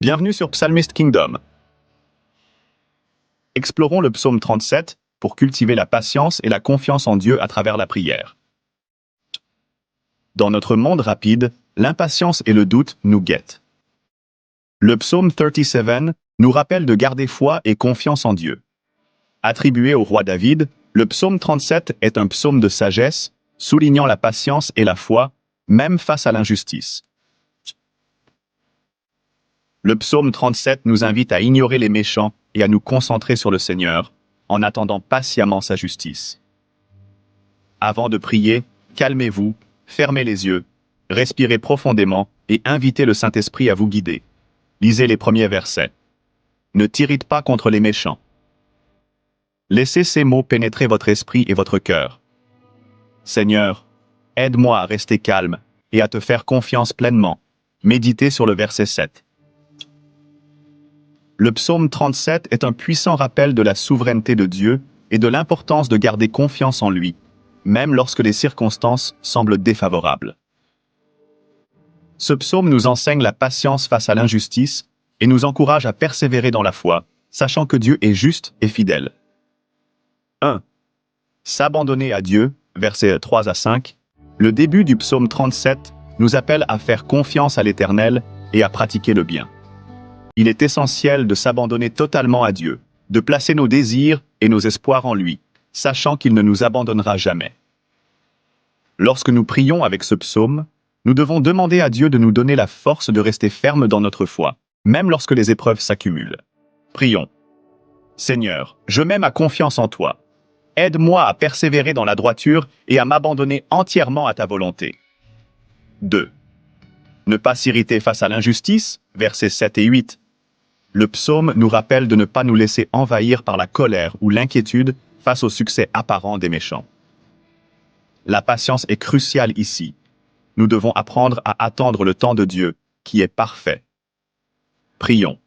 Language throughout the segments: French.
Bienvenue sur Psalmist Kingdom. Explorons le psaume 37 pour cultiver la patience et la confiance en Dieu à travers la prière. Dans notre monde rapide, l'impatience et le doute nous guettent. Le psaume 37 nous rappelle de garder foi et confiance en Dieu. Attribué au roi David, le psaume 37 est un psaume de sagesse, soulignant la patience et la foi, même face à l'injustice. Le psaume 37 nous invite à ignorer les méchants et à nous concentrer sur le Seigneur, en attendant patiemment sa justice. Avant de prier, calmez-vous, fermez les yeux, respirez profondément et invitez le Saint-Esprit à vous guider. Lisez les premiers versets. Ne t'irrite pas contre les méchants. Laissez ces mots pénétrer votre esprit et votre cœur. Seigneur, aide-moi à rester calme et à te faire confiance pleinement. Méditez sur le verset 7. Le psaume 37 est un puissant rappel de la souveraineté de Dieu et de l'importance de garder confiance en lui, même lorsque les circonstances semblent défavorables. Ce psaume nous enseigne la patience face à l'injustice et nous encourage à persévérer dans la foi, sachant que Dieu est juste et fidèle. 1. S'abandonner à Dieu, versets 3 à 5. Le début du psaume 37 nous appelle à faire confiance à l'Éternel et à pratiquer le bien. Il est essentiel de s'abandonner totalement à Dieu, de placer nos désirs et nos espoirs en lui, sachant qu'il ne nous abandonnera jamais. Lorsque nous prions avec ce psaume, nous devons demander à Dieu de nous donner la force de rester fermes dans notre foi, même lorsque les épreuves s'accumulent. Prions. Seigneur, je mets ma confiance en toi. Aide-moi à persévérer dans la droiture et à m'abandonner entièrement à ta volonté. 2. Ne pas s'irriter face à l'injustice, versets 7 et 8. Le psaume nous rappelle de ne pas nous laisser envahir par la colère ou l'inquiétude face au succès apparent des méchants. La patience est cruciale ici. Nous devons apprendre à attendre le temps de Dieu, qui est parfait. Prions.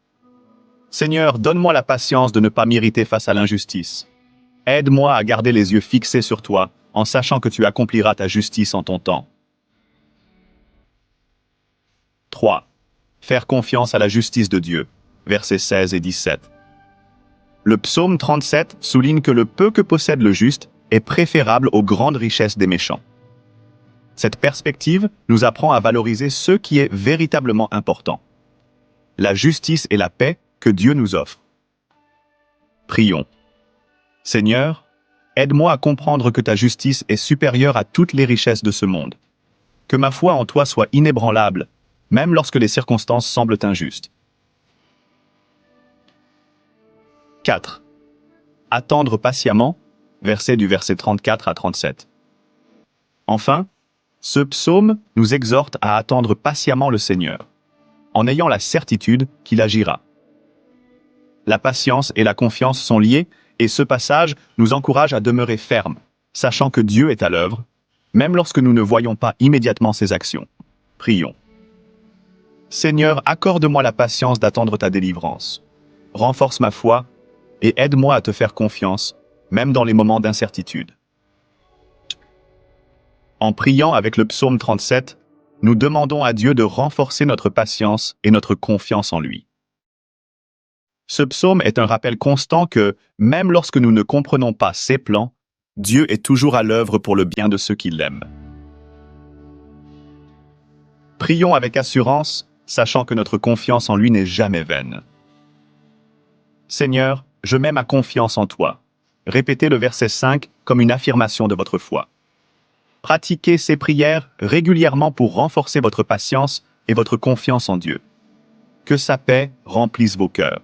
Seigneur, donne-moi la patience de ne pas m'irriter face à l'injustice. Aide-moi à garder les yeux fixés sur toi, en sachant que tu accompliras ta justice en ton temps. 3. Faire confiance à la justice de Dieu. Versets 16 et 17. Le psaume 37 souligne que le peu que possède le juste est préférable aux grandes richesses des méchants. Cette perspective nous apprend à valoriser ce qui est véritablement important. La justice et la paix que Dieu nous offre. Prions. Seigneur, aide-moi à comprendre que ta justice est supérieure à toutes les richesses de ce monde. Que ma foi en toi soit inébranlable, même lorsque les circonstances semblent injustes. 4. Attendre patiemment, du verset 34 à 37. Enfin, ce psaume nous exhorte à attendre patiemment le Seigneur, en ayant la certitude qu'il agira. La patience et la confiance sont liées, et ce passage nous encourage à demeurer fermes, sachant que Dieu est à l'œuvre, même lorsque nous ne voyons pas immédiatement ses actions. Prions. Seigneur, accorde-moi la patience d'attendre ta délivrance. Renforce ma foi et aide-moi à te faire confiance, même dans les moments d'incertitude. En priant avec le psaume 37, nous demandons à Dieu de renforcer notre patience et notre confiance en lui. Ce psaume est un rappel constant que, même lorsque nous ne comprenons pas ses plans, Dieu est toujours à l'œuvre pour le bien de ceux qui l'aiment. Prions avec assurance, sachant que notre confiance en lui n'est jamais vaine. Seigneur, je mets ma confiance en toi. Répétez le verset 5 comme une affirmation de votre foi. Pratiquez ces prières régulièrement pour renforcer votre patience et votre confiance en Dieu. Que sa paix remplisse vos cœurs.